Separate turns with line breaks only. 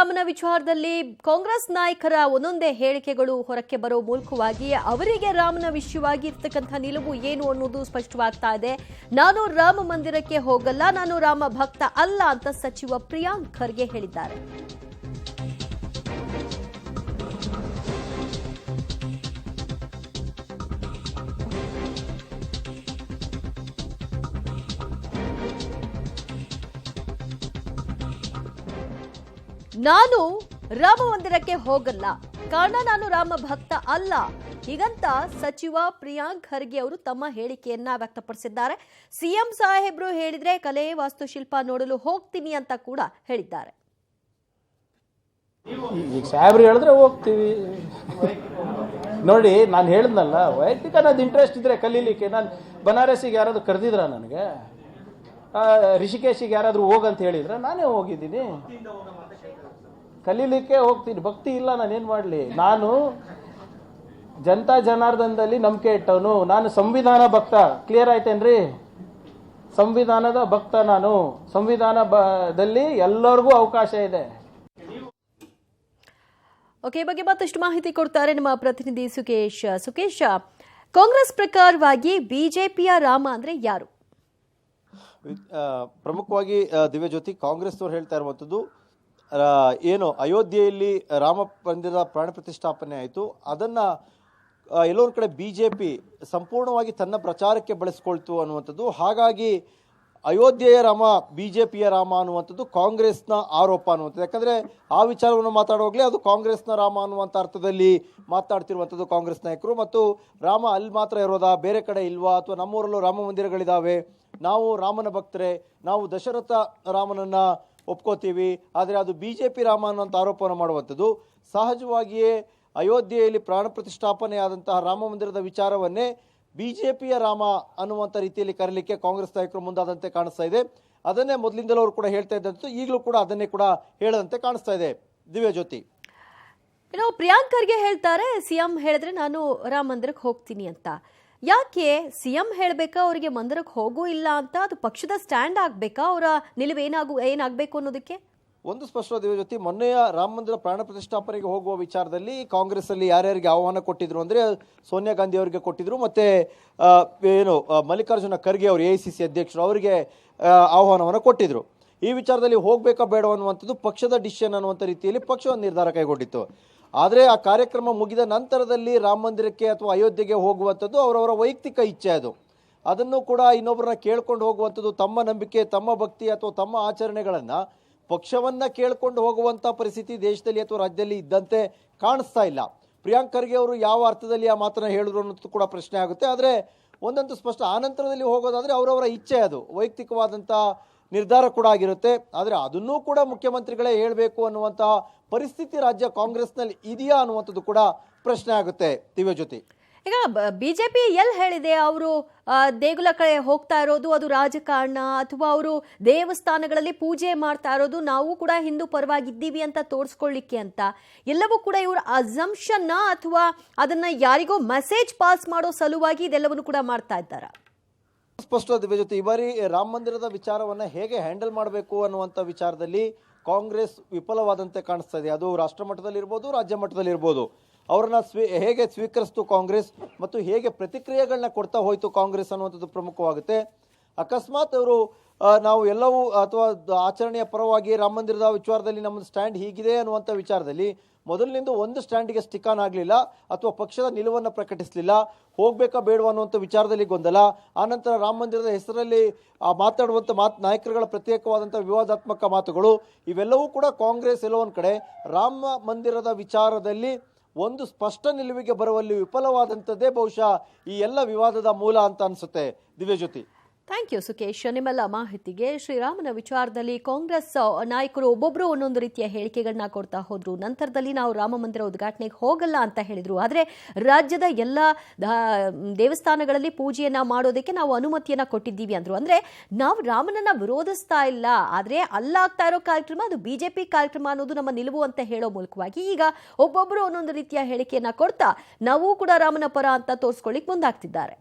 ರಾಮನ ವಿಚಾರದಲ್ಲಿ ಕಾಂಗ್ರೆಸ್ ನಾಯಕರ ಒಂದೊಂದೇ ಹೇಳಿಕೆಗಳು ಹೊರಕ್ಕೆ ಬರೋ ಮೂಲಕವಾಗಿ ಅವರಿಗೆ ರಾಮನ ವಿಷಯವಾಗಿ ಇರ್ತಕ್ಕಂಥ ನಿಲುವು ಏನು ಅನ್ನೋದು ಸ್ಪಷ್ಟವಾಗ್ತಾ ಇದೆ. ನಾನು ರಾಮ ಮಂದಿರಕ್ಕೆ ಹೋಗಲ್ಲ, ನಾನು ರಾಮ ಭಕ್ತ ಅಲ್ಲ ಅಂತ ಸಚಿವ ಪ್ರಿಯಾಂಕ್ ಖರ್ಗೆ ಹೇಳಿದ್ದಾರೆ. ನಾನು ರಾಮ ಮಂದಿರಕ್ಕೆ ಹೋಗಲ್ಲ, ಕಾರಣ ನಾನು ರಾಮ ಭಕ್ತ ಅಲ್ಲ, ಹೀಗಂತ ಸಚಿವ ಪ್ರಿಯಾಂಕ್ ಖರ್ಗೆ ಅವರು ತಮ್ಮ ಹೇಳಿಕೆಯನ್ನ ವ್ಯಕ್ತಪಡಿಸಿದ್ದಾರೆ. ಸಿಎಂ ಸಾಹೇಬ್ರು ಹೇಳಿದ್ರೆ ಕಲೆ ವಾಸ್ತುಶಿಲ್ಪ ನೋಡಲು ಹೋಗ್ತೀನಿ ಅಂತ ಕೂಡ ಹೇಳಿದ್ದಾರೆ.
ಈಗ ಸಾಹೇಬ್ರು ಹೇಳಿದ್ರೆ ಹೋಗ್ತೀವಿ. ನೋಡಿ, ನಾನು ಹೇಳಿದ್ನಲ್ಲ, ವೈಯಕ್ತಿಕ ನನ್ನದು ಇಂಟ್ರೆಸ್ಟ್ ಇದ್ರೆ ಕಲೀಲಿಕ್ಕೆ. ನಾನು ಬನಾರಸಿಗೆ ಯಾರಾದ್ರೂ ಕರೆದಿದ್ರ, ನನಗೆ ರಿಷಿಕೇಶಿಗೆ ಯಾರಾದ್ರೂ ಹೋಗಂತ ಹೇಳಿದ್ರೆ ನಾನೇ ಹೋಗಿದ್ದೀನಿ. ಕಲೀಲಿಕ್ಕೆ ಹೋಗ್ತೀನಿ. ಭಕ್ತಿ ಇಲ್ಲ, ನಾನೇನು ಮಾಡಲಿ? ನಾನು ಜನತಾ ಜನಾರ್ದನದಲ್ಲಿ ನಂಬಿಕೆ ಇಟ್ಟವನು. ನಾನು ಸಂವಿಧಾನ ಭಕ್ತ. ಕ್ಲಿಯರ್ ಆಯ್ತೇನ್ರಿ? ಸಂವಿಧಾನದ ಭಕ್ತ ನಾನು. ಸಂವಿಧಾನದಲ್ಲಿ ಎಲ್ಲರಿಗೂ ಅವಕಾಶ ಇದೆ.
ಓಕೆ, ಈ ಬಗ್ಗೆ ಮತ್ತಷ್ಟು ಮಾಹಿತಿ ಕೊಡ್ತಾರೆ ನಮ್ಮ ಪ್ರತಿನಿಧಿ ಸುಕೇಶ್. ಸುಕೇಶ್, ಕಾಂಗ್ರೆಸ್ ಪ್ರಕಾರವಾಗಿ ಬಿಜೆಪಿಯ ರಾಮ ಅಂದ್ರೆ ಯಾರು?
ಪ್ರಮುಖವಾಗಿ ದಿವ್ಯಜ್ಯೋತಿ, ಕಾಂಗ್ರೆಸ್ ಅವರು ಹೇಳ್ತಾ ಇರುವಂಥದ್ದು ಏನು ಅಯೋಧ್ಯೆಯಲ್ಲಿ ರಾಮ ಮಂದಿರದ ಪ್ರಾಣ ಪ್ರತಿಷ್ಠಾಪನೆ ಆಯಿತು, ಅದನ್ನ ಎಲ್ಲೊಂದು ಕಡೆ ಬಿಜೆಪಿ ಸಂಪೂರ್ಣವಾಗಿ ತನ್ನ ಪ್ರಚಾರಕ್ಕೆ ಬಳಸ್ಕೊಳ್ತು ಅನ್ನುವಂಥದ್ದು. ಹಾಗಾಗಿ ಅಯೋಧ್ಯೆಯ ರಾಮ ಬಿಜೆಪಿಯ ರಾಮ ಅನ್ನುವಂಥದ್ದು ಕಾಂಗ್ರೆಸ್ನ ಆರೋಪ ಅನ್ನುವಂಥದ್ದು. ಯಾಕಂದರೆ ಆ ವಿಚಾರವನ್ನು ಮಾತಾಡುವಾಗಲೇ ಅದು ಕಾಂಗ್ರೆಸ್ನ ರಾಮ ಅನ್ನುವಂಥ ಅರ್ಥದಲ್ಲಿ ಮಾತಾಡ್ತಿರುವಂಥದ್ದು ಕಾಂಗ್ರೆಸ್ ನಾಯಕರು. ಮತ್ತು ರಾಮ ಅಲ್ಲಿ ಮಾತ್ರ ಇರೋದಾ, ಬೇರೆ ಕಡೆ ಇಲ್ವಾ, ಅಥವಾ ನಮ್ಮೂರಲ್ಲೂ ರಾಮ ಮಂದಿರಗಳಿದ್ದಾವೆ, ನಾವು ರಾಮನ ಭಕ್ತರೇ, ನಾವು ದಶರಥ ರಾಮನನ್ನ ಒಪ್ಕೋತೀವಿ, ಆದರೆ ಅದು ಬಿಜೆಪಿ ರಾಮ ಅನ್ನುವಂಥ ಆರೋಪವನ್ನು ಮಾಡುವಂಥದ್ದು. ಸಹಜವಾಗಿಯೇ ಅಯೋಧ್ಯೆಯಲ್ಲಿ ಪ್ರಾಣ ಪ್ರತಿಷ್ಠಾಪನೆ ಆದಂತಹ ರಾಮ ಮಂದಿರದ ವಿಚಾರವನ್ನೇ ಬಿಜೆಪಿಯ ರಾಮ ಅನ್ನುವಂಥ ರೀತಿಯಲ್ಲಿ ಕರೀಲಿಕ್ಕೆ ಕಾಂಗ್ರೆಸ್ ನಾಯಕರು ಮುಂದಾದಂತೆ ಕಾಣಿಸ್ತಾ ಇದೆ. ಅದನ್ನೇ ಮೊದಲಿಂದಲೂ ಅವರು ಕೂಡ ಹೇಳ್ತಾ ಇದ್ದಂತೆ, ಈಗಲೂ ಕೂಡ ಅದನ್ನೇ ಕೂಡ ಹೇಳದಂತೆ ಕಾಣಿಸ್ತಾ ಇದೆ. ದಿವ್ಯಜ್ಯೋತಿ,
ಪ್ರಿಯಾಂಕ್ ಖರ್ಗೆ ಹೇಳ್ತಾರೆ ಸಿಎಂ ಹೇಳಿದ್ರೆ ನಾನು ರಾಮ ಮಂದಿರಕ್ಕೆ ಹೋಗ್ತೀನಿ ಅಂತ. ಯಾಕೆ ಸಿಎಂ ಹೇಳ್ಬೇಕಾ ಅವರಿಗೆ ಮಂದಿರಕ್ಕೆ ಹೋಗೂ ಇಲ್ಲ ಅಂತ? ಅದು ಪಕ್ಷದ ಸ್ಟ್ಯಾಂಡ್ ಆಗ್ಬೇಕಾ? ಅವರ ನಿಲುವು ಏನಾಗಬೇಕು ಅನ್ನೋದಕ್ಕೆ
ಒಂದು ಸ್ಪಷ್ಟ ದಿವ್ಯಜ್ಯೋತಿ, ಮೊನ್ನೆಯ ರಾಮ ಮಂದಿರ ಪ್ರಾಣ ಪ್ರತಿಷ್ಠಾಪನೆಗೆ ಹೋಗುವ ವಿಚಾರದಲ್ಲಿ ಕಾಂಗ್ರೆಸ್ ಅಲ್ಲಿ ಯಾರ್ಯಾರಿಗೆ ಆಹ್ವಾನ ಕೊಟ್ಟಿದ್ರು ಅಂದ್ರೆ ಸೋನಿಯಾ ಗಾಂಧಿ ಅವರಿಗೆ ಕೊಟ್ಟಿದ್ರು, ಮತ್ತೆ ಮಲ್ಲಿಕಾರ್ಜುನ ಖರ್ಗೆ ಅವರು AICC ಅಧ್ಯಕ್ಷರು ಅವರಿಗೆ ಆಹ್ವಾನವನ್ನು ಕೊಟ್ಟಿದ್ರು. ಈ ವಿಚಾರದಲ್ಲಿ ಹೋಗ್ಬೇಕಾ ಬೇಡ ಅನ್ನುವಂಥದ್ದು ಪಕ್ಷದ ಡಿಸಿಷನ್ ಅನ್ನುವಂಥ ರೀತಿಯಲ್ಲಿ ಪಕ್ಷ ಒಂದು ನಿರ್ಧಾರ ಕೈಗೊಂಡಿತ್ತು. ಆದರೆ ಆ ಕಾರ್ಯಕ್ರಮ ಮುಗಿದ ನಂತರದಲ್ಲಿ ರಾಮ ಮಂದಿರಕ್ಕೆ ಅಥವಾ ಅಯೋಧ್ಯೆಗೆ ಹೋಗುವಂಥದ್ದು ಅವರವರ ವೈಯಕ್ತಿಕ ಇಚ್ಛೆ. ಅದನ್ನು ಕೂಡ ಇನ್ನೊಬ್ಬರನ್ನ ಕೇಳ್ಕೊಂಡು ಹೋಗುವಂಥದ್ದು, ತಮ್ಮ ನಂಬಿಕೆ, ತಮ್ಮ ಭಕ್ತಿ ಅಥವಾ ತಮ್ಮ ಆಚರಣೆಗಳನ್ನು ಪಕ್ಷವನ್ನ ಕೇಳ್ಕೊಂಡು ಹೋಗುವಂಥ ಪರಿಸ್ಥಿತಿ ದೇಶದಲ್ಲಿ ಅಥವಾ ರಾಜ್ಯದಲ್ಲಿ ಇದ್ದಂತೆ ಕಾಣಿಸ್ತಾ ಇಲ್ಲ. ಪ್ರಿಯಾಂಕ್ ಖರ್ಗೆ ಅವರು ಯಾವ ಅರ್ಥದಲ್ಲಿ ಆ ಮಾತನ್ನ ಹೇಳಿದ್ರು ಅನ್ನೋದು ಕೂಡ ಪ್ರಶ್ನೆ ಆಗುತ್ತೆ. ಆದರೆ ಒಂದಂತೂ ಸ್ಪಷ್ಟ, ಆನಂತರದಲ್ಲಿ ಹೋಗೋದಾದ್ರೆ ಅವರವರ ಇಚ್ಛೆ, ಅದು ವೈಯಕ್ತಿಕವಾದಂಥ ನಿರ್ಧಾರ ಕೂಡ ಆಗಿರುತ್ತೆ. ಆದರೆ ಅದನ್ನೂ ಕೂಡ ಮುಖ್ಯಮಂತ್ರಿಗಳೇ ಹೇಳಬೇಕು ಅನ್ನುವಂತಹ ಪರಿಸ್ಥಿತಿ ರಾಜ್ಯ ಕಾಂಗ್ರೆಸ್ನಲ್ಲಿ ಇದೆಯಾ ಅನ್ನುವಂಥದ್ದು ಕೂಡ ಪ್ರಶ್ನೆ ಆಗುತ್ತೆ. ದಿವ್ಯಜ್ಯೋತಿ,
ಈಗ ಬಿಜೆಪಿ ಎಲ್ಲಿ ಹೇಳಿದೆ ಅವರು ದೇಗುಲ ಕಡೆ ಹೋಗ್ತಾ ಇರೋದು ಅದು ರಾಜಕಾರಣ, ಅಥವಾ ಅವರು ದೇವಸ್ಥಾನಗಳಲ್ಲಿ ಪೂಜೆ ಮಾಡ್ತಾ ಇರೋದು ನಾವು ಕೂಡ ಹಿಂದೂ ಪರವಾಗಿದ್ದೀವಿ ಅಂತ ತೋರಿಸ್ಕೊಳ್ಳಿಕ್ಕೆ ಅಂತ? ಎಲ್ಲವೂ ಕೂಡ ಇವರು ಅಸಂಪ್ಷನ್ ಅಥವಾ ಅದನ್ನ ಯಾರಿಗೋ ಮೆಸೇಜ್ ಪಾಸ್ ಮಾಡೋ ಸಲುವಾಗಿ ಇದೆಲ್ಲವನ್ನು ಕೂಡ ಮಾಡ್ತಾ ಇದ್ದಾರಾ?
ಸ್ಪಷ್ಟ ದಿವ್ಯಜ್ಯೋತಿ, ಈ ಬಾರಿ ರಾಮ ಮಂದಿರದ ವಿಚಾರವನ್ನ ಹೇಗೆ ಹ್ಯಾಂಡಲ್ ಮಾಡಬೇಕು ಅನ್ನುವಂಥ ವಿಚಾರದಲ್ಲಿ ಕಾಂಗ್ರೆಸ್ ವಿಫಲವಾದಂತೆ ಕಾಣಿಸ್ತಾ ಇದೆ. ಅದು ರಾಷ್ಟ್ರ ಮಟ್ಟದಲ್ಲಿ ಇರ್ಬೋದು, ರಾಜ್ಯ ಮಟ್ಟದಲ್ಲಿ ಇರ್ಬೋದು. ಅವರನ್ನ ಹೇಗೆ ಸ್ವೀಕರಿಸ್ತು ಕಾಂಗ್ರೆಸ್ ಮತ್ತು ಹೇಗೆ ಪ್ರತಿಕ್ರಿಯೆಗಳನ್ನ ಕೊಡ್ತಾ ಹೋಯ್ತು ಕಾಂಗ್ರೆಸ್ ಅನ್ನುವಂಥದ್ದು ಪ್ರಮುಖವಾಗುತ್ತೆ. ಅಕಸ್ಮಾತ್ ಅವರು ನಾವು ಎಲ್ಲವೂ ಅಥವಾ ಆಚರಣೆಯ ಪರವಾಗಿ ರಾಮ ಮಂದಿರದ ವಿಚಾರದಲ್ಲಿ ನಮ್ಮ ಸ್ಟ್ಯಾಂಡ್ ಹೀಗಿದೆ ಅನ್ನುವಂಥ ವಿಚಾರದಲ್ಲಿ ಮೊದಲಿನಿಂದ ಒಂದು ಸ್ಟ್ಯಾಂಡಿಗೆ ಸ್ಟಿಕ್ ಆನ್ ಆಗಲಿಲ್ಲ ಅಥವಾ ಪಕ್ಷದ ನಿಲುವನ್ನು ಪ್ರಕಟಿಸಲಿಲ್ಲ, ಹೋಗ್ಬೇಕಾ ಬೇಡವಾ ಅನ್ನುವಂಥ ವಿಚಾರದಲ್ಲಿ ಗೊಂದಲ, ಆನಂತರ ರಾಮ ಮಂದಿರದ ಹೆಸರಲ್ಲಿ ಮಾತಾಡುವಂಥ ನಾಯಕರುಗಳ ಪ್ರತ್ಯೇಕವಾದಂಥ ವಿವಾದಾತ್ಮಕ ಮಾತುಗಳು, ಇವೆಲ್ಲವೂ ಕೂಡ ಕಾಂಗ್ರೆಸ್ ಎಲ್ಲೋ ಒಂದು ಕಡೆ ರಾಮ ಮಂದಿರದ ವಿಚಾರದಲ್ಲಿ ಒಂದು ಸ್ಪಷ್ಟ ನಿಲುವಿಗೆ ಬರುವಲ್ಲಿ ವಿಫಲವಾದಂಥದ್ದೇ ಬಹುಶಃ ಈ ಎಲ್ಲ ವಿವಾದದ ಮೂಲ ಅಂತ ಅನಿಸುತ್ತೆ. ದಿವ್ಯಜ್ಯೋತಿ,
ಥ್ಯಾಂಕ್ ಯು ಸುಕೇಶ್, ನಿಮ್ಮೆಲ್ಲ ಮಾಹಿತಿಗೆ. ಶ್ರೀರಾಮನ ವಿಚಾರದಲ್ಲಿ ಕಾಂಗ್ರೆಸ್ ನಾಯಕರು ಒಬ್ಬೊಬ್ಬರು ಒಂದೊಂದು ರೀತಿಯ ಹೇಳಿಕೆಗಳನ್ನ ಕೊಡ್ತಾ ಹೋದ್ರು. ನಂತರದಲ್ಲಿ ನಾವು ರಾಮ ಮಂದಿರ ಉದ್ಘಾಟನೆಗೆ ಹೋಗಲ್ಲ ಅಂತ ಹೇಳಿದ್ರು. ಆದರೆ ರಾಜ್ಯದ ಎಲ್ಲ ದೇವಸ್ಥಾನಗಳಲ್ಲಿ ಪೂಜೆಯನ್ನ ಮಾಡೋದಕ್ಕೆ ನಾವು ಅನುಮತಿಯನ್ನ ಕೊಟ್ಟಿದ್ದೀವಿ ಅಂದ್ರು. ಅಂದ್ರೆ ನಾವು ರಾಮನನ್ನ ವಿರೋಧಿಸ್ತಾ ಇಲ್ಲ, ಆದ್ರೆ ಅಲ್ಲಾಗ್ತಾ ಇರೋ ಕಾರ್ಯಕ್ರಮ ಅದು ಬಿಜೆಪಿ ಕಾರ್ಯಕ್ರಮ ಅನ್ನೋದು ನಮ್ಮ ನಿಲುವು ಅಂತ ಹೇಳೋ ಮೂಲಕವಾಗಿ ಈಗ ಒಬ್ಬೊಬ್ಬರು ಒಂದೊಂದು ರೀತಿಯ ಹೇಳಿಕೆಯನ್ನ ಕೊಡ್ತಾ ನಾವು ಕೂಡ ರಾಮನ ಪರ ಅಂತ ತೋರಿಸ್ಕೊಳ್ಳಿಕ್ ಮುಂದಾಗ್ತಿದ್ದಾರೆ.